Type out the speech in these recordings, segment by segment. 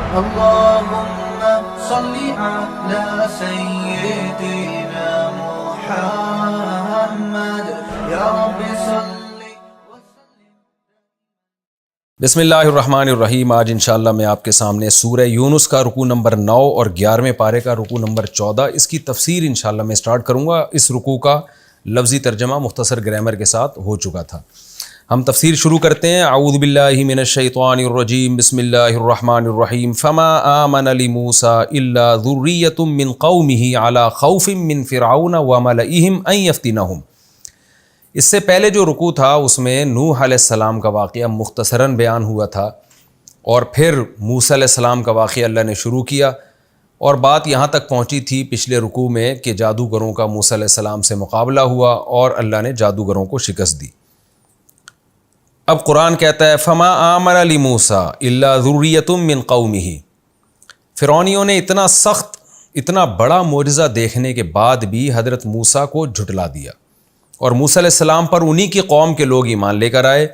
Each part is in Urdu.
اللهم صل على سيدنا محمد یا رب صل وسلم. بسم اللہ الرحمن الرحیم. آج انشاءاللہ میں آپ کے سامنے سورہ یونس کا رکوع نمبر 9 اور 11ویں پارے کا رکوع نمبر 14 اس کی تفسیر انشاءاللہ میں سٹارٹ کروں گا. اس رکوع کا لفظی ترجمہ مختصر گرامر کے ساتھ ہو چکا تھا. ہم تفسیر شروع کرتے ہیں. اعوذ باللہ من الشیطان الرجیم. بسم اللہ الرحمن الرحیم. فما آمن لموسیٰ الا ذریۃ من قومہ علی خوف من فرعون وملئہم ان یفتنہم. اس سے پہلے جو رکوع تھا اس میں نوح علیہ السلام کا واقعہ مختصراً بیان ہوا تھا اور پھر موسیٰ علیہ السلام کا واقعہ اللہ نے شروع کیا اور بات یہاں تک پہنچی تھی پچھلے رکوع میں کہ جادوگروں کا موسیٰ علیہ السلام سے مقابلہ ہوا اور اللہ نے جادوگروں کو شکست دی. اب قرآن کہتا ہے فما آمن لموسیٰ الا ذریۃ من قومہ. فرعونیوں نے اتنا سخت اتنا بڑا معجزہ دیکھنے کے بعد بھی حضرت موسیٰ کو جھٹلا دیا اور موسیٰ علیہ السلام پر انہی کی قوم کے لوگ ایمان لے کر آئے.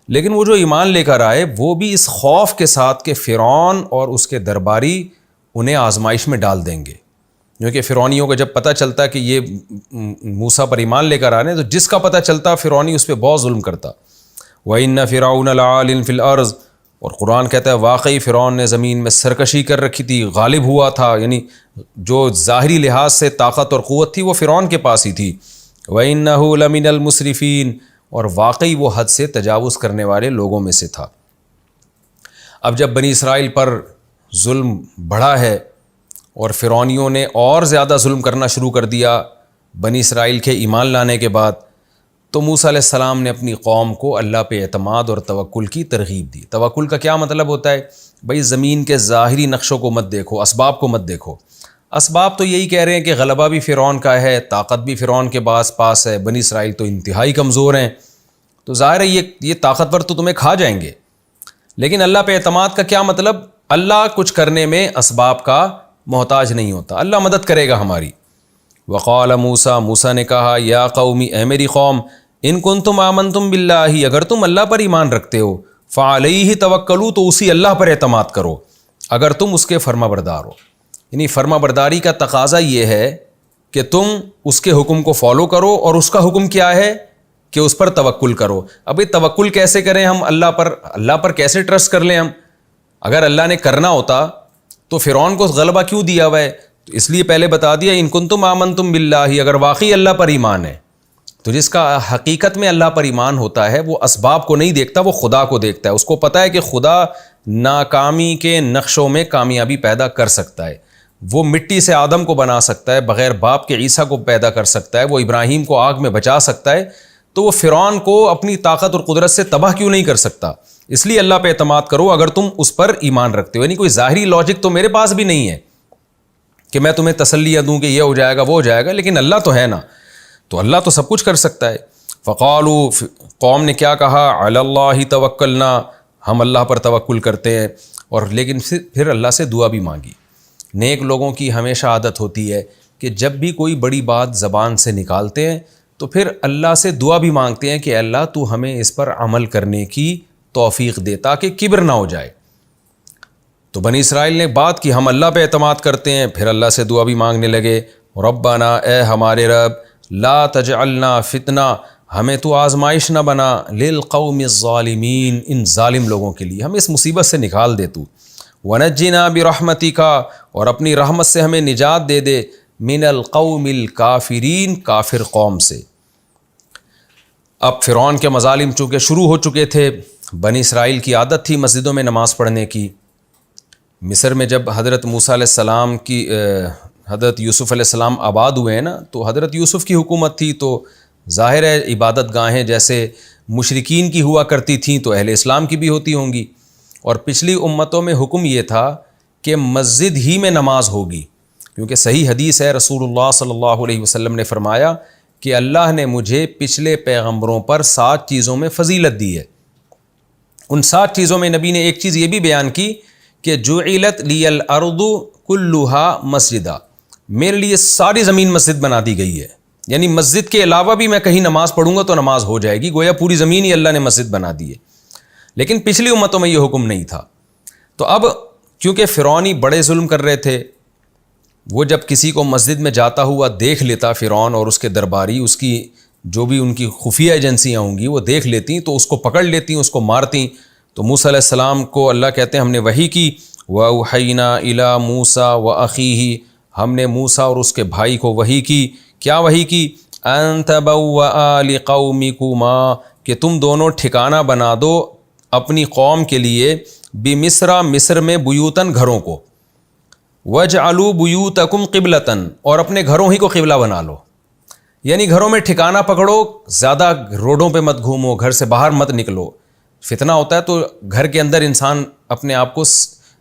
لیکن وہ جو ایمان لے کر آئے وہ بھی اس خوف کے ساتھ کہ فرعون اور اس کے درباری انہیں آزمائش میں ڈال دیں گے. کیونکہ فرعونیوں کو جب پتہ چلتا کہ یہ موسیٰ پر ایمان لے کر آنے تو جس کا پتہ چلتا فرعونی اس پہ بہت ظلم کرتا. وَإِنَّ فِرْعَوْنَ لَعَالٍ فِي الْأَرْضِ. اور قرآن کہتا ہے واقعی فرعون نے زمین میں سرکشی کر رکھی تھی، غالب ہوا تھا. یعنی جو ظاہری لحاظ سے طاقت اور قوت تھی وہ فرعون کے پاس ہی تھی. وَإِنَّهُ لَمِنَ الْمُسْرِفِينَ. اور واقعی وہ حد سے تجاوز کرنے والے لوگوں میں سے تھا. اب جب بنی اسرائیل پر ظلم بڑھا ہے اور فرعونیوں نے اور زیادہ ظلم کرنا شروع کر دیا بنی اسرائیل کے ایمان لانے کے بعد، تو موسیٰ علیہ السلام نے اپنی قوم کو اللہ پہ اعتماد اور توکل کی ترغیب دی. توکل کا کیا مطلب ہوتا ہے؟ بھئی زمین کے ظاہری نقشوں کو مت دیکھو، اسباب کو مت دیکھو. اسباب تو یہی کہہ رہے ہیں کہ غلبہ بھی فرعون کا ہے، طاقت بھی فرعون کے پاس ہے، بنی اسرائیل تو انتہائی کمزور ہیں، تو ظاہر ہے یہ طاقتور تو تمہیں کھا جائیں گے. لیکن اللہ پہ اعتماد کا کیا مطلب؟ اللہ کچھ کرنے میں اسباب کا محتاج نہیں ہوتا، اللہ مدد کرے گا ہماری. وقال موسیٰ. موسیٰ نے کہا یا قومی اے میری قوم ان کنتم آمنتم باللہ. اگر تم اللہ پر ایمان رکھتے ہو فعلیہ توکلوا. تو اسی اللہ پر اعتماد کرو اگر تم اس کے فرما بردار ہو. یعنی فرما برداری کا تقاضا یہ ہے کہ تم اس کے حکم کو فالو کرو اور اس کا حکم کیا ہے کہ اس پر توکل کرو. اب یہ توکل کیسے کریں ہم اللہ پر کیسے ٹرسٹ کر لیں ہم؟ اگر اللہ نے کرنا ہوتا تو فرعون کو غلبہ کیوں دیا ہوا ہے؟ تو اس لیے پہلے بتا دیا ان کنتم آمنتم باللہ. اگر واقعی اللہ پر ایمان ہے تو جس کا حقیقت میں اللہ پر ایمان ہوتا ہے وہ اسباب کو نہیں دیکھتا، وہ خدا کو دیکھتا ہے. اس کو پتہ ہے کہ خدا ناکامی کے نقشوں میں کامیابی پیدا کر سکتا ہے. وہ مٹی سے آدم کو بنا سکتا ہے، بغیر باپ کے عیسیٰ کو پیدا کر سکتا ہے، وہ ابراہیم کو آگ میں بچا سکتا ہے. تو وہ فرعون کو اپنی طاقت اور قدرت سے تباہ کیوں نہیں کر سکتا؟ اس لیے اللہ پہ اعتماد کرو اگر تم اس پر ایمان رکھتے ہو. یعنی کوئی ظاہری لاجک تو میرے پاس بھی نہیں ہے کہ میں تمہیں تسلیاں دوں کہ یہ ہو جائے گا وہ ہو جائے گا، لیکن اللہ تو ہے نا، تو اللہ تو سب کچھ کر سکتا ہے. فقالوا. قوم نے کیا کہا؟ علی اللہ توکلنا. ہم اللہ پر توکل کرتے ہیں. اور لیکن پھر اللہ سے دعا بھی مانگی. نیک لوگوں کی ہمیشہ عادت ہوتی ہے کہ جب بھی کوئی بڑی بات زبان سے نکالتے ہیں تو پھر اللہ سے دعا بھی مانگتے ہیں کہ اللہ تو ہمیں اس پر عمل کرنے کی توفیق دے تاکہ کبر نہ ہو جائے. تو بنی اسرائیل نے بات کی ہم اللہ پہ اعتماد کرتے ہیں، پھر اللہ سے دعا بھی مانگنے لگے. ربنا اے ہمارے رب لا تجعلنا فتنہ. ہمیں تو آزمائش نہ بنا للقوم الظالمین. ان ظالم لوگوں کے لیے ہمیں اس مصیبت سے نکال دے تو. ونجنا برحمتک. اور اپنی رحمت سے ہمیں نجات دے دے من القوم الکافرین. کافر قوم سے. اب فرعون کے مظالم چونکہ شروع ہو چکے تھے، بنی اسرائیل کی عادت تھی مسجدوں میں نماز پڑھنے کی. مصر میں جب حضرت موسیٰ علیہ السلام کی حضرت یوسف علیہ السلام آباد ہوئے ہیں نا، تو حضرت یوسف کی حکومت تھی، تو ظاہر ہے عبادت گاہیں جیسے مشرکین کی ہوا کرتی تھیں تو اہل اسلام کی بھی ہوتی ہوں گی. اور پچھلی امتوں میں حکم یہ تھا کہ مسجد ہی میں نماز ہوگی، کیونکہ صحیح حدیث ہے رسول اللہ صلی اللہ علیہ وسلم نے فرمایا کہ اللہ نے مجھے پچھلے پیغمبروں پر 7 چیزوں میں فضیلت دی ہے. ان 7 چیزوں میں نبی نے ایک چیز یہ بھی بیان کی کہ جعلت لی الارض کلھا مسجدا، میرے لیے ساری زمین مسجد بنا دی گئی ہے. یعنی مسجد کے علاوہ بھی میں کہیں نماز پڑھوں گا تو نماز ہو جائے گی، گویا پوری زمین ہی اللہ نے مسجد بنا دی ہے. لیکن پچھلی امتوں میں یہ حکم نہیں تھا. تو اب کیونکہ فرعونی بڑے ظلم کر رہے تھے. وہ جب کسی کو مسجد میں جاتا ہوا دیکھ لیتا فرعون اور اس کے درباری، اس کی جو بھی ان کی خفیہ ایجنسیاں ہوں گی وہ دیکھ لیتی تو اس کو پکڑ لیتی، اس کو مارتی. تو موسیٰ علیہ السلام کو اللہ کہتے ہیں ہم نے وحی کی، وَأَوْحَيْنَا إِلَىٰ مُوسَىٰ وَأَخِيهِ، ہم نے موسیٰ اور اس کے بھائی کو وحی کی. کیا وحی کی؟ أَن تَبَوَّآ لِقَوْمِكُمَا، کہ تم دونوں ٹھکانہ بنا دو اپنی قوم کے لیے، بمصر، مصر میں، بیوتاً گھروں کو، وَاجْعَلُوا بُيُوتَكُمْ قِبْلَةً، اور اپنے گھروں ہی کو قبلہ بنا لو. یعنی گھروں میں ٹھکانہ پکڑو، زیادہ روڈوں پہ مت گھومو، گھر سے باہر مت نکلو. فتنہ ہوتا ہے تو گھر کے اندر انسان اپنے آپ کو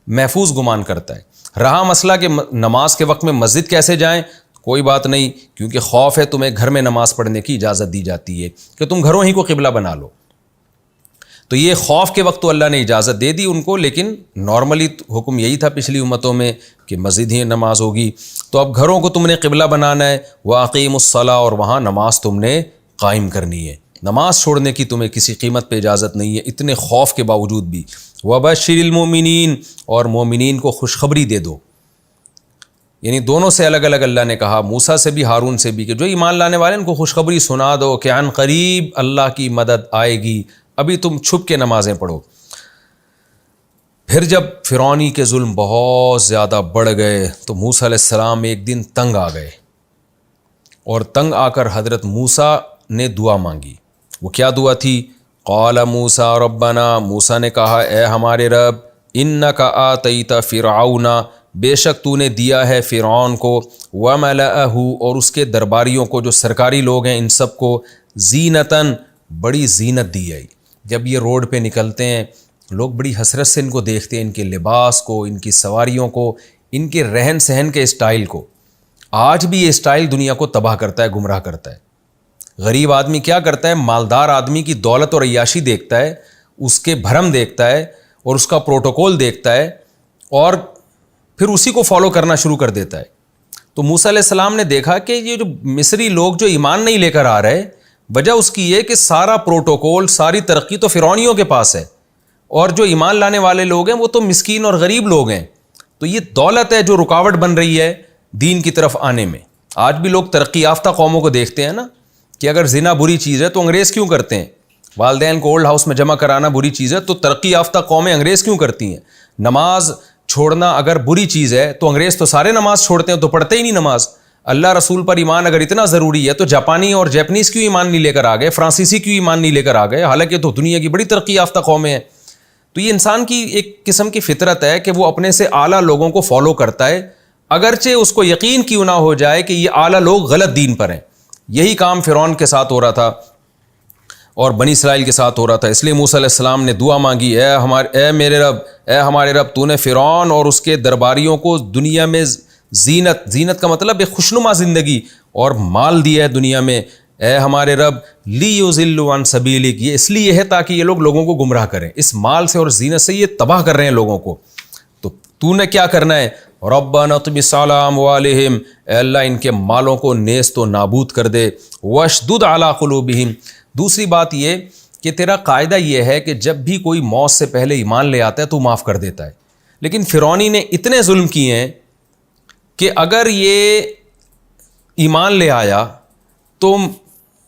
محفوظ گمان کرتا ہے. رہا مسئلہ کہ نماز کے وقت میں مسجد کیسے جائیں، کوئی بات نہیں، کیونکہ خوف ہے تمہیں گھر میں نماز پڑھنے کی اجازت دی جاتی ہے کہ تم گھروں ہی کو قبلہ بنا لو. تو یہ خوف کے وقت تو اللہ نے اجازت دے دی ان کو، لیکن نارملی حکم یہی تھا پچھلی امتوں میں کہ مسجد ہی نماز ہوگی. تو اب گھروں کو تم نے قبلہ بنانا ہے، وَأَقِيمُوا الصَّلَاةَ، اور وہاں نماز تم نے قائم کرنی ہے. نماز چھوڑنے کی تمہیں کسی قیمت پہ اجازت نہیں ہے، اتنے خوف کے باوجود بھی. وَبَشِّرِ الْمُؤْمِنِينَ، اور مومنین کو خوشخبری دے دو. یعنی دونوں سے الگ الگ اللہ نے کہا، موسیٰ سے بھی ہارون سے بھی، کہ جو ایمان لانے والے ان کو خوشخبری سنا دو کہ عن قریب اللہ کی مدد آئے گی، ابھی تم چھپ کے نمازیں پڑھو. پھر جب فرعونی کے ظلم بہت زیادہ بڑھ گئے تو موسیٰ علیہ السلام ایک دن تنگ آ گئے، اور تنگ آ کر حضرت موسیٰ نے دعا مانگی. وہ کیا دعا تھی؟ قال موسیٰ ربنا، موسیٰ نے کہا اے ہمارے رب، انک آتیت فرعون، بے شک تو نے دیا ہے فرعون کو، وملأہ، اور اس کے درباریوں کو جو سرکاری لوگ ہیں ان سب کو، زینتاً، بڑی زینت دی ہے. جب یہ روڈ پہ نکلتے ہیں لوگ بڑی حسرت سے ان کو دیکھتے ہیں، ان کے لباس کو، ان کی سواریوں کو، ان کے رہن سہن کے اسٹائل کو. آج بھی یہ اسٹائل دنیا کو تباہ کرتا ہے، گمراہ کرتا ہے. غریب آدمی کیا کرتا ہے؟ مالدار آدمی کی دولت اور عیاشی دیکھتا ہے، اس کے بھرم دیکھتا ہے اور اس کا پروٹوکول دیکھتا ہے، اور پھر اسی کو فالو کرنا شروع کر دیتا ہے. تو موسیٰ علیہ السلام نے دیکھا کہ یہ جو مصری لوگ جو ایمان نہیں لے کر آ رہے، وجہ اس کی یہ کہ سارا پروٹوکول، ساری ترقی تو فرعونیوں کے پاس ہے، اور جو ایمان لانے والے لوگ ہیں وہ تو مسکین اور غریب لوگ ہیں. تو یہ دولت ہے جو رکاوٹ بن رہی ہے دین کی طرف آنے میں. آج بھی لوگ ترقی یافتہ قوموں کو دیکھتے ہیں نا، کہ اگر زنا بری چیز ہے تو انگریز کیوں کرتے ہیں؟ والدین کو اولڈ ہاؤس میں جمع کرانا بری چیز ہے تو ترقی یافتہ قومیں انگریز کیوں کرتی ہیں؟ نماز چھوڑنا اگر بری چیز ہے تو انگریز تو سارے نماز چھوڑتے ہیں، تو پڑھتے ہی نہیں نماز. اللہ رسول پر ایمان اگر اتنا ضروری ہے تو جاپانی اور جیپنیز کیوں ایمان نہیں لے کر آ گئے، فرانسیسی کیوں ایمان نہیں لے کر آ گئے، حالانکہ تو دنیا کی بڑی ترقی یافتہ قومیں ہیں. تو یہ انسان کی ایک قسم کی فطرت ہے کہ وہ اپنے سے اعلیٰ لوگوں کو فالو کرتا ہے، اگرچہ اس کو یقین کیوں نہ ہو جائے کہ یہ اعلیٰ لوگ غلط دین پر ہیں. یہی کام فرعون کے ساتھ ہو رہا تھا اور بنی اسرائیل کے ساتھ ہو رہا تھا. اس لیے موسیٰ علیہ السلام نے دعا مانگی، اے میرے رب، اے ہمارے رب، تو نے فرعون اور اس کے درباریوں کو دنیا میں زینت کا مطلب ایک خوشنما زندگی اور مال دیا ہے دنیا میں. اے ہمارے رب، لیضلوا عن سبیلک، یہ اس لیے ہے تاکہ یہ لوگوں کو گمراہ کریں. اس مال سے اور زینت سے یہ تباہ کر رہے ہیں لوگوں کو. تو نے کیا کرنا ہے؟ ربنا اطمس علی اموالہم، اے اللہ ان کے مالوں کو نیست و نابود کر دے. واشدد علی قلوبہم، دوسری بات یہ کہ تیرا قاعدہ یہ ہے کہ جب بھی کوئی موت سے پہلے ایمان لے آتا ہے تو معاف کر دیتا ہے. لیکن فرعونی نے اتنے ظلم کیے ہیں کہ اگر یہ ایمان لے آیا تو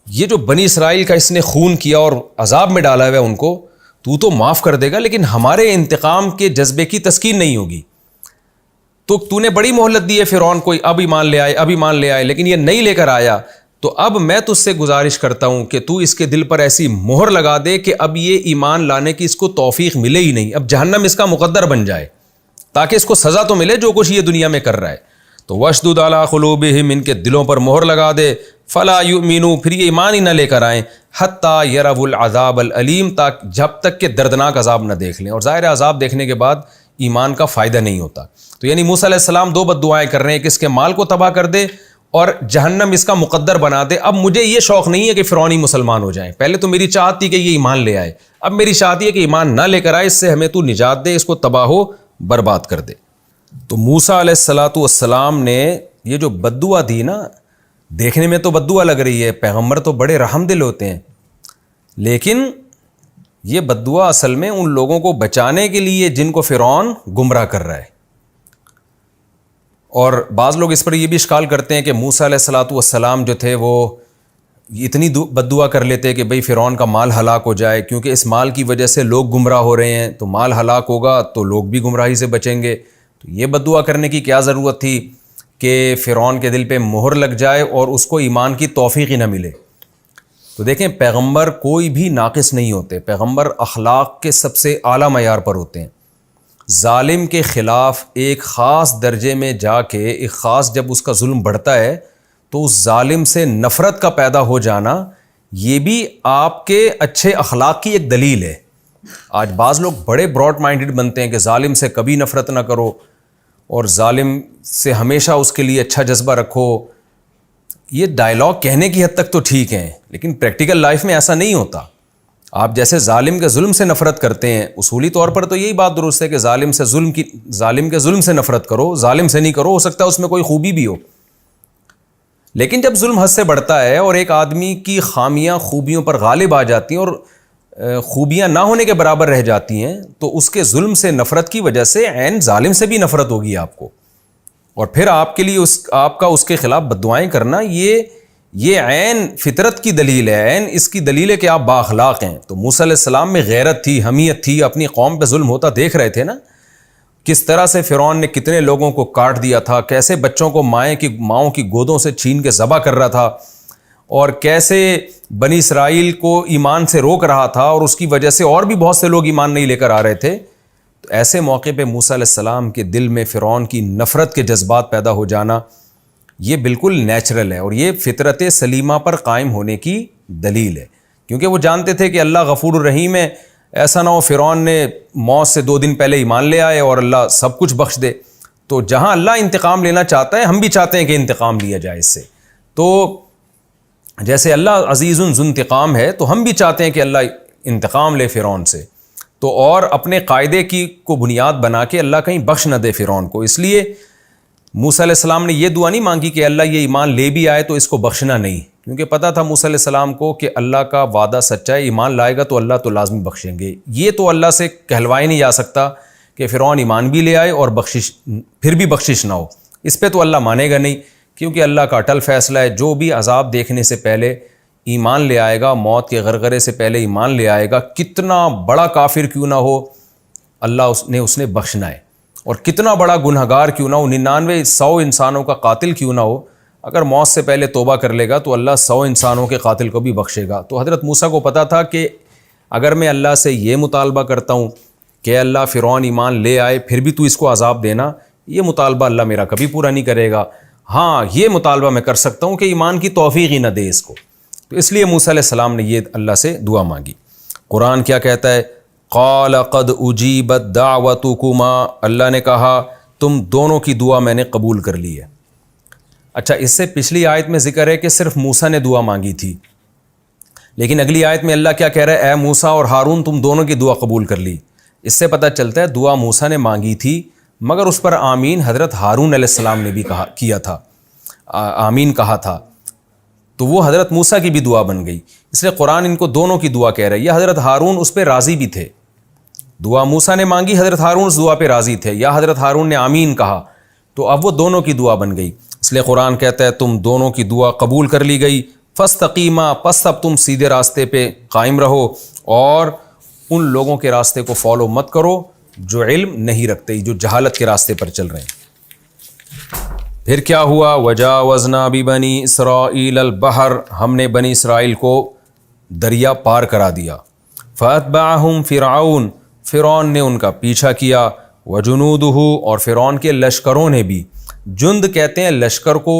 یہ جو بنی اسرائیل کا اس نے خون کیا اور عذاب میں ڈالا ہوا ہے ان کو، تو معاف کر دے گا، لیکن ہمارے انتقام کے جذبے کی تسکین نہیں ہوگی. تو نے بڑی مہلت دی ہے فرعون کو، اب ایمان لے آئے، لیکن یہ نہیں لے کر آیا. تو اب میں تجھ سے گزارش کرتا ہوں کہ تو اس کے دل پر ایسی مہر لگا دے کہ اب یہ ایمان لانے کی اس کو توفیق ملے ہی نہیں، اب جہنم اس کا مقدر بن جائے، تاکہ اس کو سزا تو ملے جو کچھ یہ دنیا میں کر رہا ہے. تو واشدد علی قلوبہم، ان کے دلوں پر مہر لگا دے. فلا یؤمنوا، پھر یہ ایمان ہی نہ لے کر آئیں. حتی یروا العذاب العلیم، جب تک کہ دردناک عذاب نہ دیکھ لیں. اور ظاہر عذاب دیکھنے کے بعد ایمان کا فائدہ نہیں ہوتا. تو یعنی موسیٰ علیہ السلام دو بد دعائیں کر رہے ہیں کہ اس کے مال کو تباہ کر دے اور جہنم اس کا مقدر بنا دے. اب مجھے یہ شوق نہیں ہے کہ فرعونی مسلمان ہو جائیں، پہلے تو میری چاہت تھی کہ یہ ایمان لے آئے، اب میری چاہت ہے کہ ایمان نہ لے کر آئے، اس سے ہمیں تو نجات دے، اس کو تباہ و برباد کر دے. تو موسیٰ علیہ السلام نے یہ جو بد دعا دی نا، دیکھنے میں تو بد دعا لگ رہی ہے، پیغمبر تو بڑے رحم دل ہوتے ہیں، لیکن یہ بد دعا اصل میں ان لوگوں کو بچانے کے لیے جن کو فرعون گمراہ کر رہا ہے. اور بعض لوگ اس پر یہ بھی اشکال کرتے ہیں کہ موسیٰ علیہ الصلاۃ والسلام جو تھے وہ اتنی بد دعا کر لیتے کہ بھئی فرعون کا مال ہلاک ہو جائے، کیونکہ اس مال کی وجہ سے لوگ گمراہ ہو رہے ہیں، تو مال ہلاک ہوگا تو لوگ بھی گمراہی سے بچیں گے. تو یہ بد دعا کرنے کی کیا ضرورت تھی کہ فرعون کے دل پہ مہر لگ جائے اور اس کو ایمان کی توفیق ہی نہ ملے. تو دیکھیں پیغمبر کوئی بھی ناقص نہیں ہوتے، پیغمبر اخلاق کے سب سے اعلیٰ معیار پر ہوتے ہیں. ظالم کے خلاف ایک خاص درجے میں جا کے ایک خاص جب اس کا ظلم بڑھتا ہے تو اس ظالم سے نفرت کا پیدا ہو جانا یہ بھی آپ کے اچھے اخلاق کی ایک دلیل ہے. آج بعض لوگ بڑے براڈ مائنڈڈ بنتے ہیں کہ ظالم سے کبھی نفرت نہ کرو اور ظالم سے ہمیشہ اس کے لیے اچھا جذبہ رکھو. یہ ڈائلاگ کہنے کی حد تک تو ٹھیک ہیں، لیکن پریکٹیکل لائف میں ایسا نہیں ہوتا. آپ جیسے ظالم کے ظلم سے نفرت کرتے ہیں، اصولی طور پر تو یہی بات درست ہے کہ ظالم کے ظلم سے نفرت کرو، ظالم سے نہیں کرو. ہو سکتا ہے اس میں کوئی خوبی بھی ہو، لیکن جب ظلم حد سے بڑھتا ہے اور ایک آدمی کی خامیاں خوبیوں پر غالب آ جاتی ہیں اور خوبیاں نہ ہونے کے برابر رہ جاتی ہیں، تو اس کے ظلم سے نفرت کی وجہ سے عین ظالم سے بھی نفرت ہوگی آپ کو. اور پھر آپ کے لیے آپ کا اس کے خلاف بد دعائیں کرنا یہ عین فطرت کی دلیل ہے، عین اس کی دلیل ہے کہ آپ بااخلاق ہیں. تو موسیٰ علیہ السلام میں غیرت تھی، حمیت تھی، اپنی قوم پہ ظلم ہوتا دیکھ رہے تھے نا، کس طرح سے فرعون نے کتنے لوگوں کو کاٹ دیا تھا، کیسے بچوں کو ماؤں کی گودوں سے چھین کے ذبح کر رہا تھا، اور کیسے بنی اسرائیل کو ایمان سے روک رہا تھا، اور اس کی وجہ سے اور بھی بہت سے لوگ ایمان نہیں لے کر آ رہے تھے. تو ایسے موقع پہ موسیٰ علیہ السلام کے دل میں فرعون کی نفرت کے جذبات پیدا ہو جانا یہ بالکل نیچرل ہے، اور یہ فطرت سلیمہ پر قائم ہونے کی دلیل ہے. کیونکہ وہ جانتے تھے کہ اللہ غفور الرحیم ہے، ایسا نہ ہو فرعون نے موت سے 2 دن پہلے ایمان لے آئے اور اللہ سب کچھ بخش دے. تو جہاں اللہ انتقام لینا چاہتا ہے، ہم بھی چاہتے ہیں کہ انتقام لیا جائے اس سے. تو جیسے اللہ عزیز ذو انتقام ہے، تو ہم بھی چاہتے ہیں کہ اللہ انتقام لے فرعون سے. تو اور اپنے قاعدے کو بنیاد بنا کے اللہ کہیں بخش نہ دے فرعون کو. اس لیے موسیٰ علیہ السلام نے یہ دعا نہیں مانگی کہ اللہ یہ ایمان لے بھی آئے تو اس کو بخشنا نہیں، کیونکہ پتہ تھا موسیٰ علیہ السلام کو کہ اللہ کا وعدہ سچا ہے، ایمان لائے گا تو اللہ تو لازمی بخشیں گے. یہ تو اللہ سے کہلوائے نہیں جا سکتا کہ فرعون ایمان بھی لے آئے اور پھر بھی بخشش نہ ہو. اس پہ تو اللہ مانے گا نہیں، کیونکہ اللہ کا اٹل فیصلہ ہے، جو بھی عذاب دیکھنے سے پہلے ایمان لے آئے گا، موت کے غرغرے سے پہلے ایمان لے آئے گا، کتنا بڑا کافر کیوں نہ ہو اللہ اس نے بخشنا ہے. اور کتنا بڑا گنہگار کیوں نہ ہو، 99 انسانوں کا قاتل کیوں نہ ہو، اگر موت سے پہلے توبہ کر لے گا تو اللہ 100 انسانوں کے قاتل کو بھی بخشے گا. تو حضرت موسیٰ کو پتہ تھا کہ اگر میں اللہ سے یہ مطالبہ کرتا ہوں کہ اللہ فرعون ایمان لے آئے پھر بھی تو اس کو عذاب دینا، یہ مطالبہ اللہ میرا کبھی پورا نہیں کرے گا. ہاں یہ مطالبہ میں کر سکتا ہوں کہ ایمان کی توفیق ہی نہ دے اس کو. تو اس لیے موسیٰ علیہ السلام نے یہ اللہ سے دعا مانگی. قرآن کیا کہتا ہے؟ قال قد اجیبت دعوتکما، اللہ نے کہا تم دونوں کی دعا میں نے قبول کر لی ہے. اچھا، اس سے پچھلی آیت میں ذکر ہے کہ صرف موسیٰ نے دعا مانگی تھی، لیکن اگلی آیت میں اللہ کیا کہہ رہا ہے؟ اے موسیٰ اور ہارون تم دونوں کی دعا قبول کر لی. اس سے پتہ چلتا ہے دعا موسیٰ نے مانگی تھی، مگر اس پر آمین حضرت ہارون علیہ السلام نے بھی کیا تھا، آمین کہا تھا، تو وہ حضرت موسیٰ کی بھی دعا بن گئی. اس لیے قرآن ان کو دونوں کی دعا کہہ رہا ہے. یا حضرت ہارون اس پہ راضی بھی تھے، دعا موسیٰ نے مانگی، حضرت ہارون اس دعا پہ راضی تھے، یا حضرت ہارون نے آمین کہا، تو اب وہ دونوں کی دعا بن گئی. اس لیے قرآن کہتا ہے تم دونوں کی دعا قبول کر لی گئی. فاستقیما، پس اب تم سیدھے راستے پہ قائم رہو اور ان لوگوں کے راستے کو فالو مت کرو جو علم نہیں رکھتے، جو جہالت کے راستے پر چل رہے ہیں. پھر کیا ہوا؟ وجاوزنا ببنی اسرائیل البحر، ہم نے بنی اسرائیل کو دریا پار کرا دیا. فاتبعہم فرعون، فرعون نے ان کا پیچھا کیا. وجنودہ، اور فرعون کے لشکروں نے بھی. جند کہتے ہیں لشکر کو،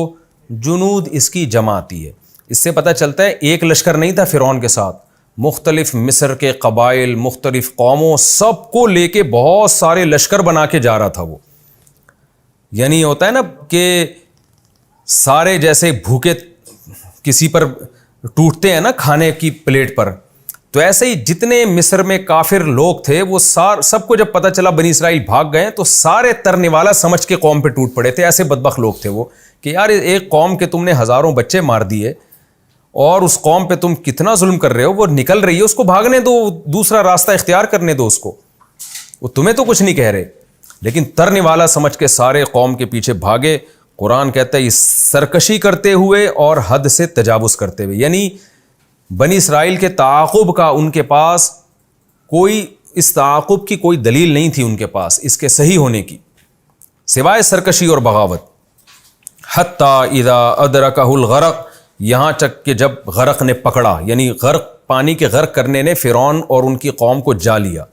جنود اس کی جمع آتی ہے. اس سے پتہ چلتا ہے ایک لشکر نہیں تھا فرعون کے ساتھ، مختلف مصر کے قبائل، مختلف قوموں، سب کو لے کے بہت سارے لشکر بنا کے جا رہا تھا وہ. یعنی ہوتا ہے نا کہ سارے جیسے بھوکے کسی پر ٹوٹتے ہیں نا کھانے کی پلیٹ پر، تو ایسے ہی جتنے مصر میں کافر لوگ تھے وہ سب کو جب پتہ چلا بنی اسرائیل بھاگ گئے تو سارے ترنے والا سمجھ کے قوم پہ ٹوٹ پڑے تھے. ایسے بدبخت لوگ تھے وہ کہ یار ایک قوم کے تم نے ہزاروں بچے مار دیے اور اس قوم پہ تم کتنا ظلم کر رہے ہو، وہ نکل رہی ہے، اس کو بھاگنے دو، دوسرا راستہ اختیار کرنے دو اس کو، وہ تمہیں تو کچھ نہیں کہہ رہے، لیکن ترنے والا سمجھ کے سارے قوم کے پیچھے بھاگے۔ قرآن کہتا ہے سرکشی کرتے ہوئے اور حد سے تجاوز کرتے ہوئے، یعنی بنی اسرائیل کے تعاقب کا ان کے پاس کوئی، اس تعاقب کی کوئی دلیل نہیں تھی ان کے پاس اس کے صحیح ہونے کی، سوائے سرکشی اور بغاوت۔ حتی اذا ادرکہ الغرق، یہاں تک کہ جب غرق نے پکڑا، یعنی غرق، پانی کے غرق کرنے نے فرعون اور ان کی قوم کو جا لیا۔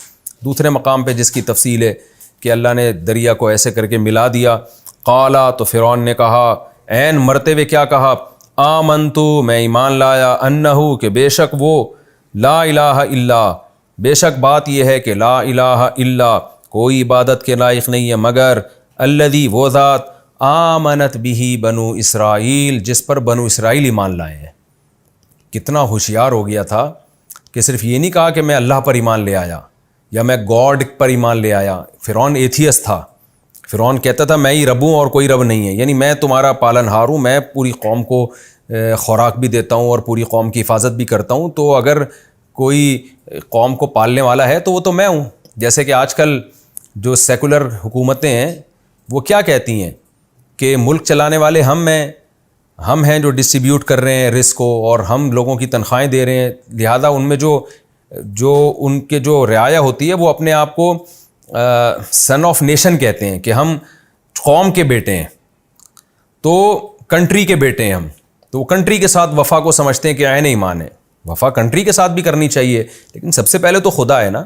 دوسرے مقام پہ جس کی تفصیل ہے کہ اللہ نے دریا کو ایسے کر کے ملا دیا۔ قالا، تو فرعون نے کہا، عین مرتے ہوئے کیا کہا، آمنتو، میں ایمان لایا، انہو، کہ بے شک وہ، لا الہ الا، بے شک بات یہ ہے کہ لا الہ الا، کوئی عبادت کے لائق نہیں ہے مگر الذی، وہ ذات، آمنت بھی بنو اسرائیل، جس پر بنو اسرائیل ایمان لائے ہیں۔ کتنا ہوشیار ہو گیا تھا کہ صرف یہ نہیں کہا کہ میں اللہ پر ایمان لے آیا یا میں گاڈ پر ایمان لے آیا۔ فرعون ایتھیسٹ تھا، فرعون کہتا تھا میں ہی رب ہوں اور کوئی رب نہیں ہے، یعنی میں تمہارا پالن ہار ہوں، میں پوری قوم کو خوراک بھی دیتا ہوں اور پوری قوم کی حفاظت بھی کرتا ہوں، تو اگر کوئی قوم کو پالنے والا ہے تو وہ تو میں ہوں۔ جیسے کہ آج کل جو سیکولر حکومتیں ہیں وہ کیا کہتی ہیں کہ ملک چلانے والے ہم ہیں جو ڈسٹریبیوٹ کر رہے ہیں رزق کو، اور ہم لوگوں کی تنخواہیں دے رہے ہیں، لہذا ان میں جو ان کے جو رعایا ہوتی ہے وہ اپنے آپ کو سن آف نیشن کہتے ہیں، کہ ہم قوم کے بیٹے ہیں، تو کنٹری کے بیٹے ہیں ہم، تو وہ کنٹری کے ساتھ وفا کو سمجھتے ہیں کہ عین ایمان ہے۔ وفا کنٹری کے ساتھ بھی کرنی چاہیے، لیکن سب سے پہلے تو خدا ہے نا۔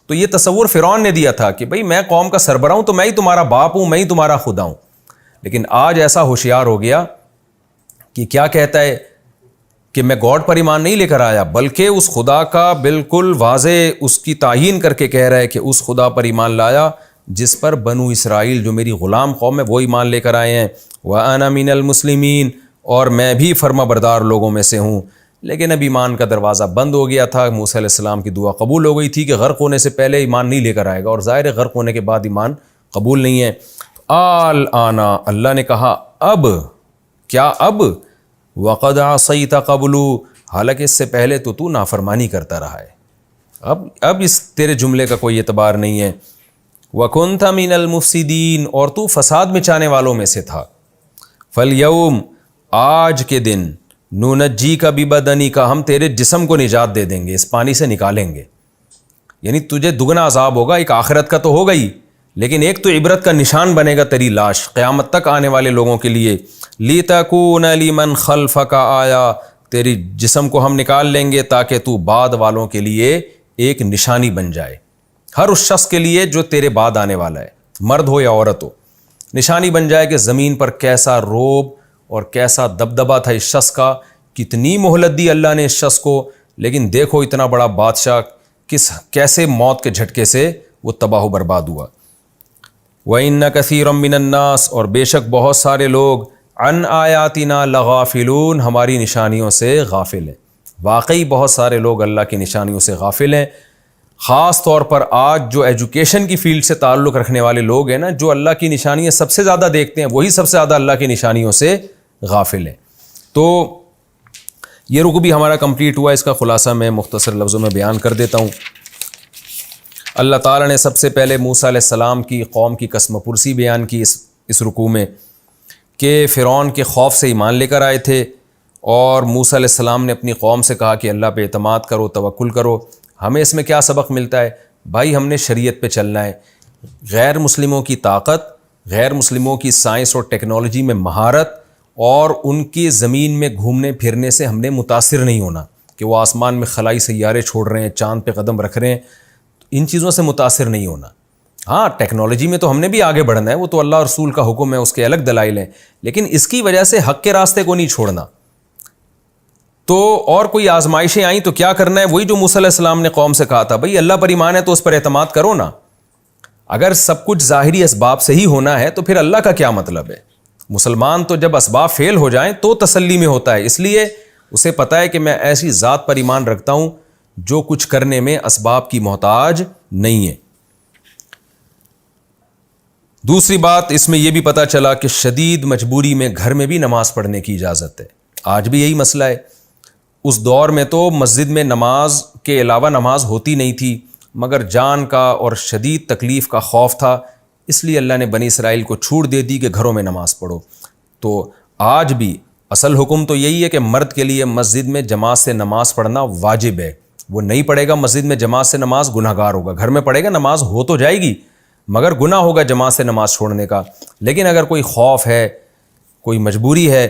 تو یہ تصور فرعون نے دیا تھا کہ بھئی میں قوم کا سربراہ ہوں تو میں ہی تمہارا باپ ہوں، میں ہی تمہارا خدا ہوں۔ لیکن آج ایسا ہوشیار ہو گیا کہ کیا کہتا ہے کہ میں گاڈ پر ایمان نہیں لے کر آیا، بلکہ اس خدا کا بالکل واضح اس کی تعیین کر کے کہہ رہا ہے کہ اس خدا پر ایمان لایا جس پر بنو اسرائیل جو میری غلام قوم ہے وہ ایمان لے کر آئے ہیں۔ وَأَنَا مِنَ الْمُسْلِمِينَ، اور میں بھی فرما بردار لوگوں میں سے ہوں۔ لیکن اب ایمان کا دروازہ بند ہو گیا تھا، موسیٰ علیہ السلام کی دعا قبول ہو گئی تھی کہ غرق ہونے سے پہلے ایمان نہیں لے کر آئے گا، اور ظاہر ہے غرق ہونے کے بعد ایمان قبول نہیں ہے۔ آنا، اللہ نے کہا اب، کیا اب، وَقَدْ عَصَيْتَ قَبْلُ، حالانکہ اس سے پہلے تو نافرمانی کرتا رہا ہے، اب اس تیرے جملے کا کوئی اعتبار نہیں ہے۔ وَكُنْتَ مِنَ الْمُفْسِدِينَ، اور تو فساد مچانے والوں میں سے تھا۔ فَالْيَوْمَ، آج کے دن، نُنَجِّيكَ بِبَدَنِكَ، ہم تیرے جسم کو نجات دے دیں گے، اس پانی سے نکالیں گے، یعنی تجھے دگنا عذاب ہوگا، ایک آخرت کا تو ہوگا ہی، لیکن ایک تو عبرت کا نشان بنے گا تیری لاش قیامت تک آنے والے لوگوں کے لیے۔ لِتَكُونَ لِمَنْ خَلْفَكَ آیا، تیری جسم کو ہم نکال لیں گے تاکہ تو بعد والوں کے لیے ایک نشانی بن جائے، ہر اس شخص کے لیے جو تیرے بعد آنے والا ہے، مرد ہو یا عورت ہو، نشانی بن جائے کہ زمین پر کیسا روب اور کیسا دبدبا تھا اس شخص کا، کتنی مہلت دی اللہ نے اس شخص کو، لیکن دیکھو اتنا بڑا بادشاہ کیسے موت کے جھٹکے سے وہ تباہ و برباد ہوا۔ وَإِنَّ كَثِيرًا مِّنَ النَّاسِ، اور بے شک بہت سارے لوگ، عن آیاتنا لغافلون، ہماری نشانیوں سے غافل ہیں۔ واقعی بہت سارے لوگ اللہ کی نشانیوں سے غافل ہیں، خاص طور پر آج جو ایجوکیشن کی فیلڈ سے تعلق رکھنے والے لوگ ہیں نا، جو اللہ کی نشانیاں سب سے زیادہ دیکھتے ہیں، وہی سب سے زیادہ اللہ کی نشانیوں سے غافل ہیں۔ تو یہ رکوع بھی ہمارا کمپلیٹ ہوا، اس کا خلاصہ میں مختصر لفظوں میں بیان کر دیتا ہوں۔ اللہ تعالیٰ نے سب سے پہلے موسیٰ علیہ السلام کی قوم کی قسم پرسی بیان کی اس رکوع میں، کہ فرعون کے خوف سے ایمان لے کر آئے تھے، اور موسیٰ علیہ السلام نے اپنی قوم سے کہا کہ اللہ پہ اعتماد کرو، توکل کرو۔ ہمیں اس میں کیا سبق ملتا ہے؟ بھائی ہم نے شریعت پہ چلنا ہے، غیر مسلموں کی طاقت، غیر مسلموں کی سائنس اور ٹیکنالوجی میں مہارت اور ان کی زمین میں گھومنے پھرنے سے ہم نے متاثر نہیں ہونا کہ وہ آسمان میں خلائی سیارے چھوڑ رہے ہیں، چاند پہ قدم رکھ رہے ہیں، ان چیزوں سے متاثر نہیں ہونا۔ ہاں ٹیکنالوجی میں تو ہم نے بھی آگے بڑھنا ہے، وہ تو اللہ اور رسول کا حکم ہے، اس کے الگ دلائل ہیں، لیکن اس کی وجہ سے حق کے راستے کو نہیں چھوڑنا۔ تو اور کوئی آزمائشیں آئیں تو کیا کرنا ہے؟ وہی جو موسیٰ علیہ السلام نے قوم سے کہا تھا، بھئی اللہ پر ایمان ہے تو اس پر اعتماد کرو نا۔ اگر سب کچھ ظاہری اسباب سے ہی ہونا ہے تو پھر اللہ کا کیا مطلب ہے؟ مسلمان تو جب اسباب فیل ہو جائیں تو تسلی میں ہوتا ہے، اس لیے اسے پتہ ہے کہ میں ایسی ذات پر ایمان رکھتا ہوں جو کچھ کرنے میں اسباب کی محتاج نہیں ہے۔ دوسری بات اس میں یہ بھی پتہ چلا کہ شدید مجبوری میں گھر میں بھی نماز پڑھنے کی اجازت ہے۔ آج بھی یہی مسئلہ ہے، اس دور میں تو مسجد میں نماز کے علاوہ نماز ہوتی نہیں تھی، مگر جان کا اور شدید تکلیف کا خوف تھا، اس لیے اللہ نے بنی اسرائیل کو چھوٹ دے دی کہ گھروں میں نماز پڑھو۔ تو آج بھی اصل حکم تو یہی ہے کہ مرد کے لیے مسجد میں جماعت سے نماز پڑھنا واجب ہے۔ وہ نہیں پڑھے گا مسجد میں جماعت سے نماز، گناہ گار ہوگا۔ گھر میں پڑھے گا نماز ہو تو جائے گی، مگر گناہ ہوگا جماعت سے نماز چھوڑنے کا۔ لیکن اگر کوئی خوف ہے، کوئی مجبوری ہے،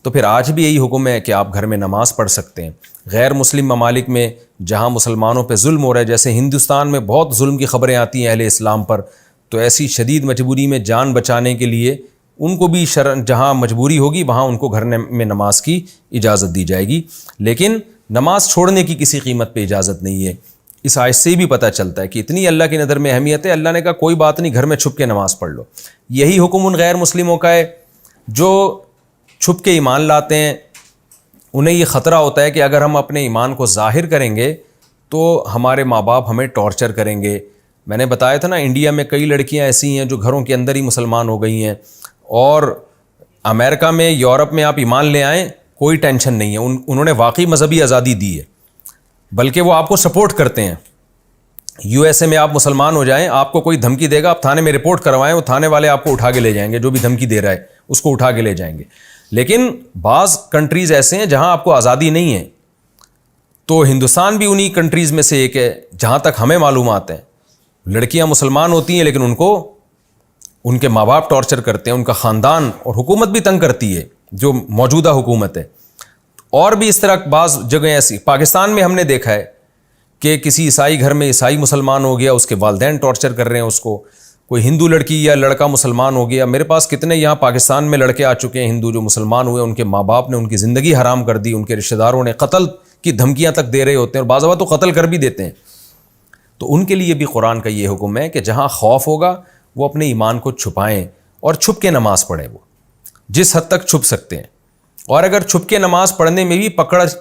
تو پھر آج بھی یہی حکم ہے کہ آپ گھر میں نماز پڑھ سکتے ہیں۔ غیر مسلم ممالک میں جہاں مسلمانوں پہ ظلم ہو رہا ہے، جیسے ہندوستان میں بہت ظلم کی خبریں آتی ہیں اہل اسلام پر، تو ایسی شدید مجبوری میں جان بچانے کے لیے ان کو بھی جہاں مجبوری ہوگی وہاں ان کو گھر میں نماز کی اجازت دی جائے گی، لیکن نماز چھوڑنے کی کسی قیمت پہ اجازت نہیں ہے۔ اس آیت سے بھی پتہ چلتا ہے کہ اتنی اللہ کی نظر میں اہمیت ہے۔ اللہ نے کہا کوئی بات نہیں، گھر میں چھپ کے نماز پڑھ لو۔ یہی حکم ان غیر مسلموں کا ہے جو چھپ کے ایمان لاتے ہیں۔ انہیں یہ خطرہ ہوتا ہے کہ اگر ہم اپنے ایمان کو ظاہر کریں گے تو ہمارے ماں باپ ہمیں ٹارچر کریں گے۔ میں نے بتایا تھا نا، انڈیا میں کئی لڑکیاں ایسی ہیں جو گھروں کے اندر ہی مسلمان ہو گئی ہیں، اور امریکہ میں، یورپ میں آپ ایمان لے آئیں کوئی ٹینشن نہیں ہے، انہوں نے واقعی مذہبی آزادی دی ہے، بلکہ وہ آپ کو سپورٹ کرتے ہیں۔ یو ایس اے میں آپ مسلمان ہو جائیں، آپ کو کوئی دھمکی دے گا، آپ تھانے میں رپورٹ کروائیں، وہ تھانے والے آپ کو اٹھا کے لے جائیں گے، جو بھی دھمکی دے رہا ہے اس کو اٹھا کے لے جائیں گے۔ لیکن بعض کنٹریز ایسے ہیں جہاں آپ کو آزادی نہیں ہے، تو ہندوستان بھی انہی کنٹریز میں سے ایک ہے جہاں تک ہمیں معلومات ہیں۔ لڑکیاں مسلمان ہوتی ہیں لیکن ان کو ان کے ماں باپ ٹارچر کرتے ہیں، ان کا خاندان اور حکومت بھی تنگ کرتی ہے، جو موجودہ حکومت ہے۔ اور بھی اس طرح بعض جگہیں ایسی، پاکستان میں ہم نے دیکھا ہے کہ کسی عیسائی گھر میں عیسائی مسلمان ہو گیا، اس کے والدین ٹارچر کر رہے ہیں اس کو۔ کوئی ہندو لڑکی یا لڑکا مسلمان ہو گیا، میرے پاس کتنے یہاں پاکستان میں لڑکے آ چکے ہیں ہندو جو مسلمان ہوئے، ان کے ماں باپ نے ان کی زندگی حرام کر دی، ان کے رشتہ داروں نے قتل کی دھمکیاں تک دے رہے ہوتے ہیں، اور بعض اوقات تو قتل کر بھی دیتے ہیں۔ تو ان کے لیے بھی قرآن کا یہ حکم ہے کہ جہاں خوف ہوگا وہ اپنے ایمان کو چھپائیں اور چھپ کے نماز پڑھیں، وہ جس حد تک چھپ سکتے ہیں۔ اور اگر چھپ کے نماز پڑھنے میں بھی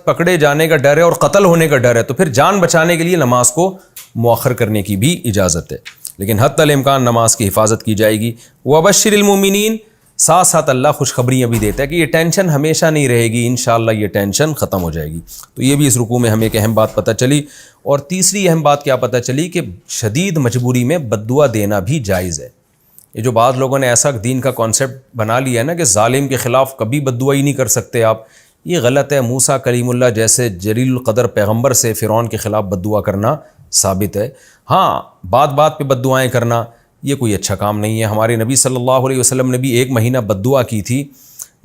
پکڑے جانے کا ڈر ہے اور قتل ہونے کا ڈر ہے، تو پھر جان بچانے کے لیے نماز کو مؤخر کرنے کی بھی اجازت ہے، لیکن حتی الامکان نماز کی حفاظت کی جائے گی۔ وَبَشِّرِ الْمُؤْمِنِينَ، ساتھ ساتھ اللہ خوشخبریاں بھی دیتا ہے کہ یہ ٹینشن ہمیشہ نہیں رہے گی، انشاءاللہ یہ ٹینشن ختم ہو جائے گی۔ تو یہ بھی اس رکوع میں ہمیں ایک اہم بات پتہ چلی۔ اور تیسری اہم بات کیا پتہ چلی کہ شدید مجبوری میں بد دعا دینا بھی جائز ہے۔ یہ جو بعض لوگوں نے ایسا دین کا کانسیپٹ بنا لیا ہے نا کہ ظالم کے خلاف کبھی بد دعا ہی نہیں کر سکتے آپ، یہ غلط ہے۔ موسیٰ کلیم اللہ جیسے جلیل القدر پیغمبر سے فرعون کے خلاف بد دعا کرنا ثابت ہے۔ ہاں، بات بات پہ بد دعائیں کرنا یہ کوئی اچھا کام نہیں ہے۔ ہمارے نبی صلی اللہ علیہ وسلم نے بھی 1 مہینہ بد دعا کی تھی،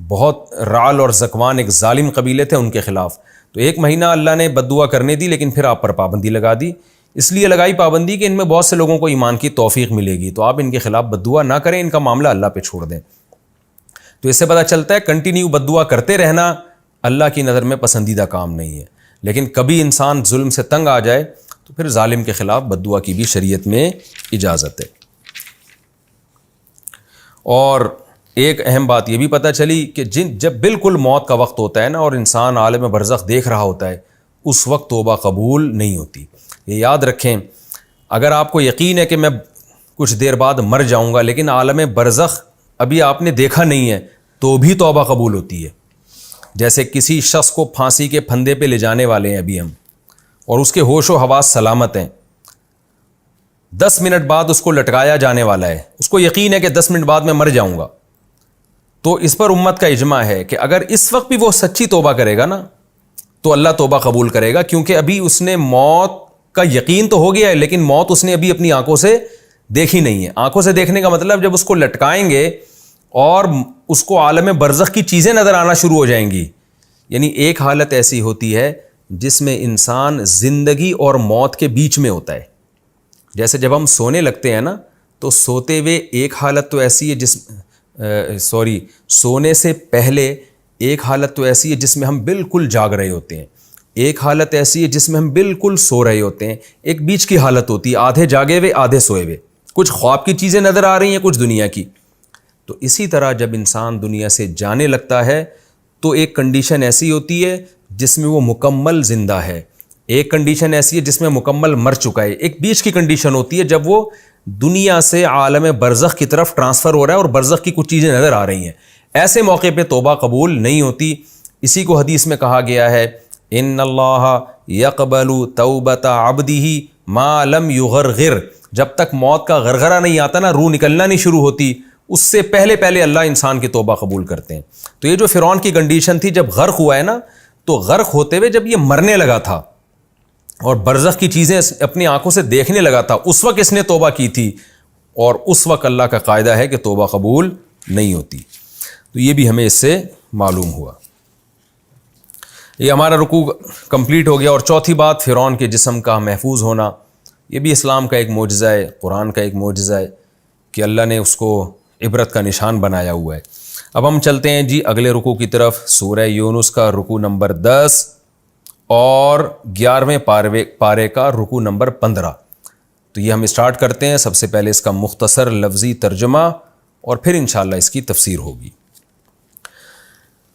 بہت رعل اور زکوان ایک ظالم قبیلے تھے ان کے خلاف، تو 1 مہینہ اللہ نے بد دعا کرنے دی، لیکن پھر آپ پر پابندی لگا دی۔ اس لیے لگائی پابندی کہ ان میں بہت سے لوگوں کو ایمان کی توفیق ملے گی، تو آپ ان کے خلاف بد دعا نہ کریں، ان کا معاملہ اللہ پہ چھوڑ دیں۔ تو اس سے پتہ چلتا ہے کنٹینیو بد دعا کرتے رہنا اللہ کی نظر میں پسندیدہ کام نہیں ہے، لیکن کبھی انسان ظلم سے تنگ آ جائے تو پھر ظالم کے خلاف بد دعا کی بھی شریعت میں اجازت ہے۔ اور ایک اہم بات یہ بھی پتہ چلی کہ جب بالکل موت کا وقت ہوتا ہے نا اور انسان عالم برزخ دیکھ رہا ہوتا ہے، اس وقت توبہ قبول نہیں ہوتی۔ یہ یاد رکھیں، اگر آپ کو یقین ہے کہ میں کچھ دیر بعد مر جاؤں گا لیکن عالم برزخ ابھی آپ نے دیکھا نہیں ہے، تو بھی توبہ قبول ہوتی ہے۔ جیسے کسی شخص کو پھانسی کے پھندے پہ لے جانے والے ہیں ابھی ہم، اور اس کے ہوش و حواس سلامت ہیں، 10 منٹ بعد اس کو لٹکایا جانے والا ہے، اس کو یقین ہے کہ 10 منٹ بعد میں مر جاؤں گا، تو اس پر امت کا اجماع ہے کہ اگر اس وقت بھی وہ سچی توبہ کرے گا نا تو اللہ توبہ قبول کرے گا، کیونکہ ابھی اس نے موت کا یقین تو ہو گیا ہے لیکن موت اس نے ابھی اپنی آنکھوں سے دیکھی نہیں ہے۔ آنکھوں سے دیکھنے کا مطلب جب اس کو لٹکائیں گے اور اس کو عالم برزخ کی چیزیں نظر آنا شروع ہو جائیں گی، یعنی ایک حالت ایسی ہوتی ہے جس میں انسان زندگی اور موت کے بیچ میں ہوتا ہے۔ جیسے جب ہم سونے لگتے ہیں نا تو سوتے ہوئے ایک حالت تو ایسی ہے سونے سے پہلے ایک حالت تو ایسی ہے جس میں ہم بالکل جاگ رہے ہوتے ہیں، ایک حالت ایسی ہے جس میں ہم بالکل سو رہے ہوتے ہیں، ایک بیچ کی حالت ہوتی ہے آدھے جاگے ہوئے آدھے سوئے ہوئے، کچھ خواب کی چیزیں نظر آ رہی ہیں کچھ دنیا کی۔ تو اسی طرح جب انسان دنیا سے جانے لگتا ہے تو ایک کنڈیشن ایسی ہوتی ہے جس میں وہ مکمل زندہ ہے، ایک کنڈیشن ایسی ہے جس میں مکمل مر چکا ہے، ایک بیچ کی کنڈیشن ہوتی ہے جب وہ دنیا سے عالم برزخ کی طرف ٹرانسفر ہو رہا ہے اور برزخ کی کچھ چیزیں نظر آ رہی ہیں۔ ایسے موقع پہ توبہ قبول نہیں ہوتی۔ اسی کو حدیث میں کہا گیا ہے ان اللہ یقبل توبۃ عبدہ ما لم یغرغر، جب تک موت کا غرغرہ نہیں آتا نا، روح نکلنا نہیں شروع ہوتی، اس سے پہلے پہلے اللہ انسان کی توبہ قبول کرتے ہیں۔ تو یہ جو فرعون کی کنڈیشن تھی جب غرق ہوا ہے نا، تو غرق ہوتے ہوئے جب یہ مرنے لگا تھا اور برزخ کی چیزیں اپنی آنکھوں سے دیکھنے لگا تھا، اس وقت اس نے توبہ کی تھی، اور اس وقت اللہ کا قاعدہ ہے کہ توبہ قبول نہیں ہوتی۔ تو یہ بھی ہمیں اس سے معلوم ہوا۔ یہ ہمارا رکوع کمپلیٹ ہو گیا۔ اور چوتھی بات، فرعون کے جسم کا محفوظ ہونا، یہ بھی اسلام کا ایک معجزہ ہے، قرآن کا ایک معجزہ ہے کہ اللہ نے اس کو عبرت کا نشان بنایا ہوا ہے۔ اب ہم چلتے ہیں جی اگلے رکوع کی طرف، سورہ یونس کا رکوع نمبر 10 اور 11ویں پارے کا رکوع نمبر 15۔ تو یہ ہم اسٹارٹ کرتے ہیں۔ سب سے پہلے اس کا مختصر لفظی ترجمہ اور پھر انشاءاللہ اس کی تفسیر ہوگی۔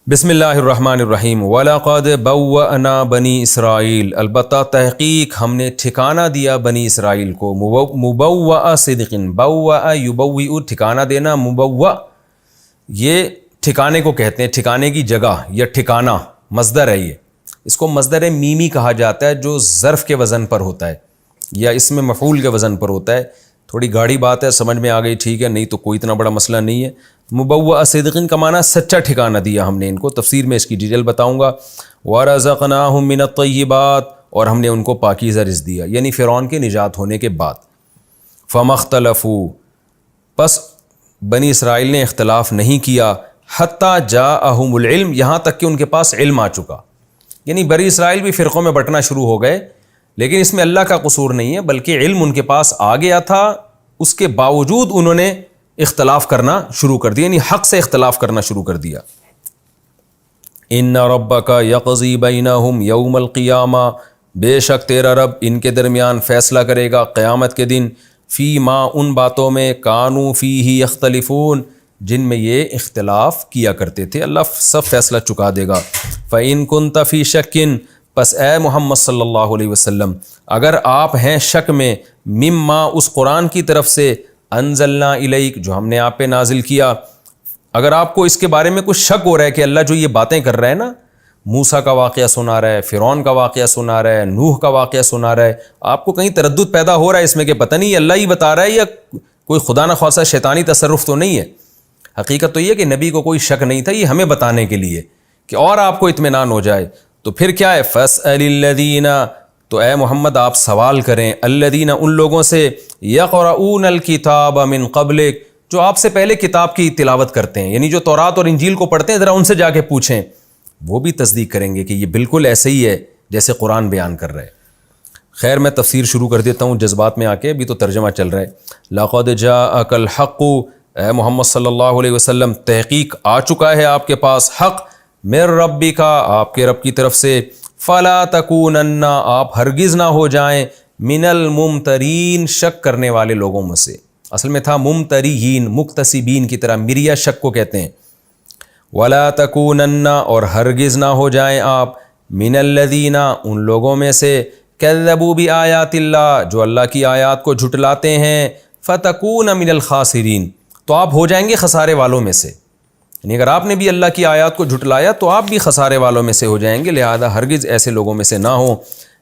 بسم اللہ الرحمن الرحیم۔ وَلَقَدْ بَوَّأْنَا بَنِي اسرائیل، البتہ تحقیق ہم نے ٹھکانہ دیا بنی اسرائیل کو، مبوّأ صدق، بوّأ یبوّئ ٹھکانہ دینا، مبوّأ یہ ٹھکانے کو کہتے ہیں، ٹھکانے کی جگہ یا ٹھکانہ، مصدر ہے یہ، اس کو مصدر میمی کہا جاتا ہے جو ظرف کے وزن پر ہوتا ہے یا اس میں مفعول کے وزن پر ہوتا ہے۔ تھوڑی گاڑی بات ہے، سمجھ میں آ گئی ٹھیک ہے، نہیں تو کوئی اتنا بڑا مسئلہ نہیں ہے۔ مبوّأ صدق کا معنی سچا ٹھکانہ دیا ہم نے ان کو، تفسیر میں اس کی ڈیٹیل بتاؤں گا۔ وَرَزَقْنَاهُم مِّنَ الطَّيِّبَاتِ، اور ہم نے ان کو پاکیزہ رزق دیا، یعنی فرعون کے نجات ہونے کے بعد۔ فَمَا اخْتَلَفُوا، پس بنی اسرائیل نے اختلاف نہیں کیا، حتیٰ جاءہم العلم، یہاں تک کہ ان کے پاس علم آ چکا، یعنی بنی اسرائیل بھی فرقوں میں بٹنا شروع ہو گئے، لیکن اس میں اللہ کا قصور نہیں ہے بلکہ علم ان کے پاس آ گیا تھا، اس کے باوجود انہوں نے اختلاف کرنا شروع کر دیا، یعنی حق سے اختلاف کرنا شروع کر دیا۔ ان ربک یقضی بینہم یوم القیامہ، بے شک تیرا رب ان کے درمیان فیصلہ کرے گا قیامت کے دن، فی ما، ان باتوں میں، کانوا فیہ یختلفون، جن میں یہ اختلاف کیا کرتے تھے، اللہ سب فیصلہ چکا دے گا۔ فَإِن كُنْتَ فِي شَكٍ، پس اے محمد صلی اللہ علیہ وسلم اگر آپ ہیں شک میں، مما، اس قرآن کی طرف سے، انزلنا الیک، جو ہم نے آپ پہ نازل کیا، اگر آپ کو اس کے بارے میں کچھ شک ہو رہا ہے کہ اللہ جو یہ باتیں کر رہا ہے نا، موسیٰ کا واقعہ سنا رہا ہے، فرعون کا واقعہ سنا رہا ہے، نوح کا واقعہ سنا رہا ہے، آپ کو کہیں تردد پیدا ہو رہا ہے اس میں کہ پتہ نہیں اللہ ہی بتا رہا ہے یا کوئی خدا نخواستہ شیطانی تصرف تو نہیں ہے، حقیقت تو یہ کہ نبی کو کوئی شک نہیں تھا، یہ ہمیں بتانے کے لیے کہ اور آپ کو اطمینان ہو جائے۔ تو پھر کیا ہے، فَاسْأَلِ الَّذِينَ، تو اے محمد آپ سوال کریں، الذین، ان لوگوں سے، یقرؤون الکتاب من قبلک، جو آپ سے پہلے کتاب کی تلاوت کرتے ہیں، یعنی جو تورات اور انجیل کو پڑھتے ہیں، ذرا ان سے جا کے پوچھیں، وہ بھی تصدیق کریں گے کہ یہ بالکل ایسے ہی ہے جیسے قرآن بیان کر رہا ہے۔ خیر میں تفسیر شروع کر دیتا ہوں جذبات میں آ کے، ابھی تو ترجمہ چل رہا ہے۔ لقد جاءک الحق، اے محمد صلی اللہ علیہ وسلم تحقیق آ چکا ہے آپ کے پاس حق، من ربک، آپ کے رب کی طرف سے، فلا تکونن، آپ ہرگز نہ ہو جائیں، من الممترین، شک کرنے والے لوگوں میں سے، اصل میں تھا ممتریین، مکتسبین کی طرح، مریا شک کو کہتے ہیں۔ ولا تکونن، اور ہرگز نہ ہو جائیں آپ، من الذین، ان لوگوں میں سے، کذبوا بآیات اللہ، جو اللہ کی آیات کو جھٹلاتے ہیں، فتکون من الخاسرین، تو آپ ہو جائیں گے خسارے والوں میں سے، یعنی اگر آپ نے بھی اللہ کی آیات کو جھٹلایا تو آپ بھی خسارے والوں میں سے ہو جائیں گے، لہذا ہرگز ایسے لوگوں میں سے نہ ہوں۔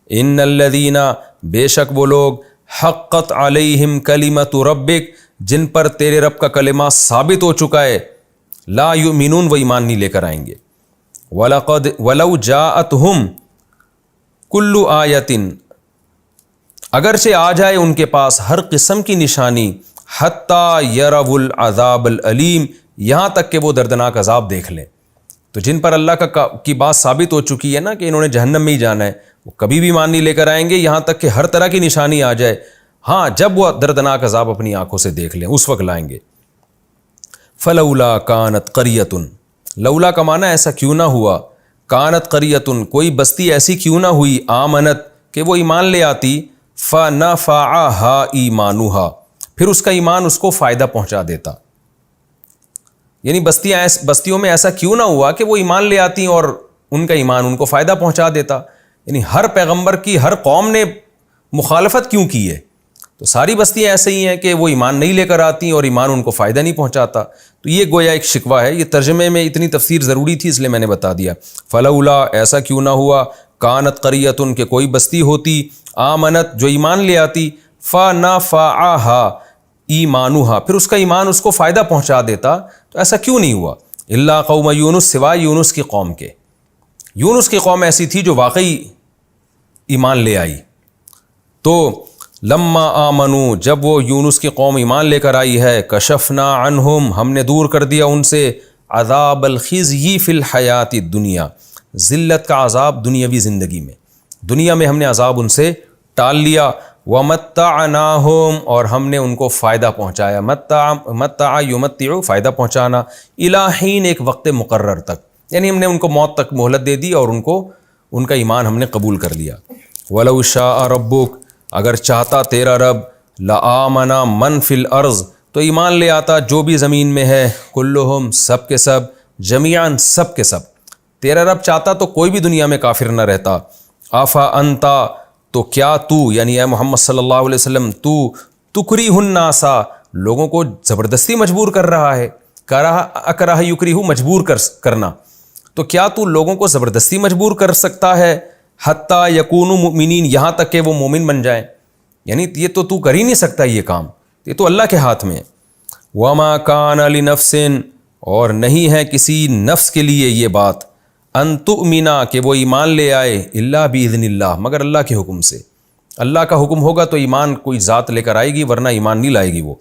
ان الذین، بے شک وہ لوگ، حقت علیہم کلمۃ ربک، جن پر تیرے رب کا کلمہ ثابت ہو چکا ہے، لا یؤمنون، وہ ایمان نہیں لے کر آئیں گے۔ وَلَقَدْ وَلَوْ جَاءَتْهُمْ كُلُّ آیَةٍ، اگرچہ آ جائے ان کے پاس ہر قسم کی نشانی، حتیٰ یروا العذاب العلیم، یہاں تک کہ وہ دردناک عذاب دیکھ لیں۔ تو جن پر اللہ کی بات ثابت ہو چکی ہے نا کہ انہوں نے جہنم میں ہی جانا ہے، وہ کبھی بھی ایمان نہیں لے کر آئیں گے یہاں تک کہ ہر طرح کی نشانی آ جائے، ہاں جب وہ دردناک عذاب اپنی آنکھوں سے دیکھ لیں اس وقت لائیں گے۔ فلولا کانت قریۃ، لولا کا معنی ایسا کیوں نہ ہوا، کانت قریۃ، کوئی بستی ایسی کیوں نہ ہوئی، آمنت، کہ وہ ایمان لے آتی، فنفعھا ایمانھا، پھر اس کا ایمان اس کو فائدہ پہنچا دیتا، یعنی بستیوں میں ایسا کیوں نہ ہوا کہ وہ ایمان لے آتی اور ان کا ایمان ان کو فائدہ پہنچا دیتا، یعنی ہر پیغمبر کی ہر قوم نے مخالفت کیوں کی ہے، تو ساری بستیاں ایسے ہی ہیں کہ وہ ایمان نہیں لے کر آتی اور ایمان ان کو فائدہ نہیں پہنچاتا، تو یہ گویا ایک شکوہ ہے، یہ ترجمے میں اتنی تفسیر ضروری تھی اس لیے میں نے بتا دیا۔ فلولا، ایسا کیوں نہ ہوا، کانت قریتن کہ کوئی بستی ہوتی، آمنت جو ایمان لے آتی، فنفعہا ایمانہا پھر اس کا ایمان اس کو فائدہ پہنچا دیتا، تو ایسا کیوں نہیں ہوا؟ الا قوم یونس سوائے یونس کی قوم کے، یونس کی قوم ایسی تھی جو واقعی ایمان لے آئی۔ تو لما آمنو جب وہ یونس کی قوم ایمان لے کر آئی ہے، کشفنا عنہم ہم نے دور کر دیا ان سے عذاب الخزی فی الحیات الدنیا ذلت کا عذاب دنیاوی زندگی میں، دنیا میں ہم نے عذاب ان سے ٹال لیا، ومتعناہم اور ہم نے ان کو فائدہ پہنچایا، متع یمتع فائدہ پہنچانا، الی حین ایک وقت مقرر تک، یعنی ہم نے ان کو موت تک مہلت دے دی اور ان کا ایمان ہم نے قبول کر لیا۔ وَلَوْ شَاءَ رَبُّكَ اگر چاہتا تیرا رب، لَآمَنَ مَنْ فِي الْأَرْضِ تو ایمان لے آتا جو بھی زمین میں ہے، کلہم سب کے سب، جمیعاً سب کے سب، تیرا رب چاہتا تو کوئی بھی دنیا میں کافر نہ رہتا۔ آفا انتا تو کیا تو یعنی اے محمد صلی اللہ علیہ وسلم تو تکریہ الناسا لوگوں کو زبردستی مجبور کر رہا ہے، اکراہ یکریہ مجبور کرنا، تو کیا تو لوگوں کو زبردستی مجبور کر سکتا ہے، حتیٰ یکونوا مؤمنین یہاں تک کہ وہ مومن بن جائیں، یعنی یہ تو کر ہی نہیں سکتا یہ کام، یہ تو اللہ کے ہاتھ میں ہے۔ وما کان لنفس اور نہیں ہے کسی نفس کے لیے یہ بات، ان تؤمنا کہ وہ ایمان لے آئے، الا باذن اللہ مگر اللہ کے حکم سے، اللہ کا حکم ہوگا تو ایمان کوئی ذات لے کر آئے گی ورنہ ایمان نہیں لائے گی وہ۔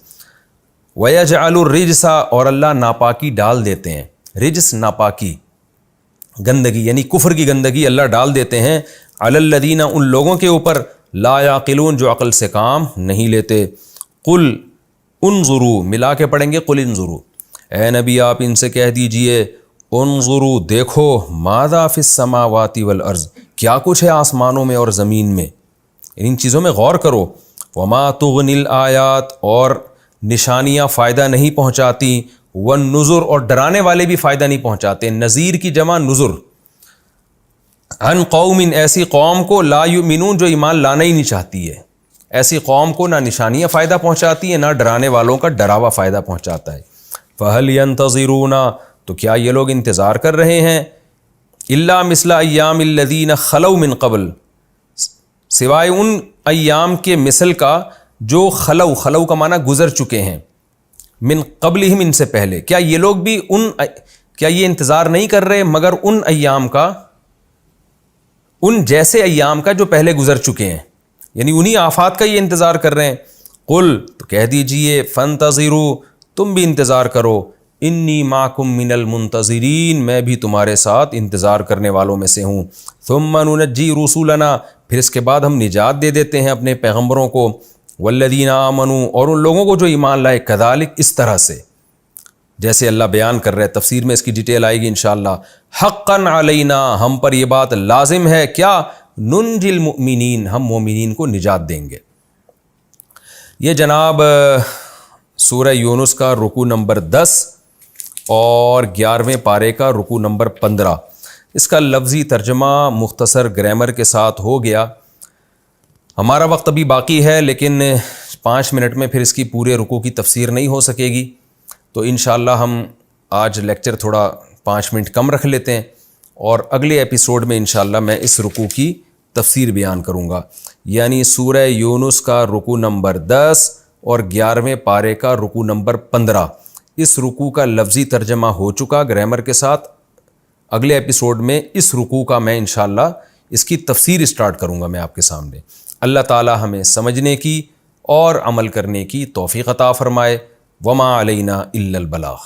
ویجعل الرجس اور اللہ ناپاکی ڈال دیتے ہیں، رجس ناپاکی گندگی یعنی کفر کی گندگی اللہ ڈال دیتے ہیں، علی الذین ان لوگوں کے اوپر لا یعقلون جو عقل سے کام نہیں لیتے۔ قل انظروا ملا کے پڑھیں گے قل انظروا، اے نبی آپ ان سے کہہ دیجئے انظروا دیکھو، ماذا فی السماوات والارض کیا کچھ ہے آسمانوں میں اور زمین میں، ان چیزوں میں غور کرو۔ وما تغنی الآیات اور نشانیاں فائدہ نہیں پہنچاتی، والنذر اور ڈرانے والے بھی فائدہ نہیں پہنچاتے، نذیر کی جمع نذر، عن قوم ایسی قوم کو لا یؤمنون جو ایمان لانا ہی نہیں چاہتی ہے، ایسی قوم کو نہ نشانیاں فائدہ پہنچاتی ہیں نہ ڈرانے والوں کا ڈراوا فائدہ پہنچاتا ہے۔ فہل ینتظرون تو کیا یہ لوگ انتظار کر رہے ہیں، الا مثل ایام الذین خلو من قبل سوائے ان ایام کے مثل کا جو خلو کا معنی گزر چکے ہیں، من قبلہم ان سے پہلے، کیا یہ لوگ بھی کیا یہ انتظار نہیں کر رہے مگر ان ایام کا، ان جیسے ایام کا جو پہلے گزر چکے ہیں، یعنی انہی آفات کا یہ انتظار کر رہے ہیں۔ قل تو کہہ دیجئے فانتظروا تم بھی انتظار کرو، انی معکم من المنتظرین میں بھی تمہارے ساتھ انتظار کرنے والوں میں سے ہوں۔ ثم ننجی رسولنا پھر اس کے بعد ہم نجات دے دیتے ہیں اپنے پیغمبروں کو، والذین آمنوا اور ان لوگوں کو جو ایمان لائے، کذالک اس طرح سے جیسے اللہ بیان کر رہے ہیں، تفسیر میں اس کی ڈیٹیل آئے گی انشاءاللہ۔ حقا علینا ہم پر یہ بات لازم ہے، کیا ننجی المؤمنین ہم مومنین کو نجات دیں گے۔ یہ جناب سورہ یونس کا رکوع نمبر 10 اور 11ویں پارے کا رکوع نمبر 15، اس کا لفظی ترجمہ مختصر گرامر کے ساتھ ہو گیا۔ ہمارا وقت ابھی باقی ہے لیکن 5 منٹ میں پھر اس کی پورے رکوع کی تفسیر نہیں ہو سکے گی، تو انشاءاللہ ہم آج لیکچر تھوڑا 5 منٹ کم رکھ لیتے ہیں اور اگلے ایپیسوڈ میں انشاءاللہ میں اس رکوع کی تفسیر بیان کروں گا، یعنی سورہ یونس کا رکوع نمبر 10 اور 11ویں پارے کا رکوع نمبر 15، اس رکوع کا لفظی ترجمہ ہو چکا گرامر کے ساتھ۔ اگلے ایپیسوڈ میں اس رکوع کا میں انشاءاللہ اس کی تفسیر اسٹارٹ کروں گا میں آپ کے سامنے۔ اللہ تعالی ہمیں سمجھنے کی اور عمل کرنے کی توفیق عطا فرمائے۔ وما علینا الا البلاغ۔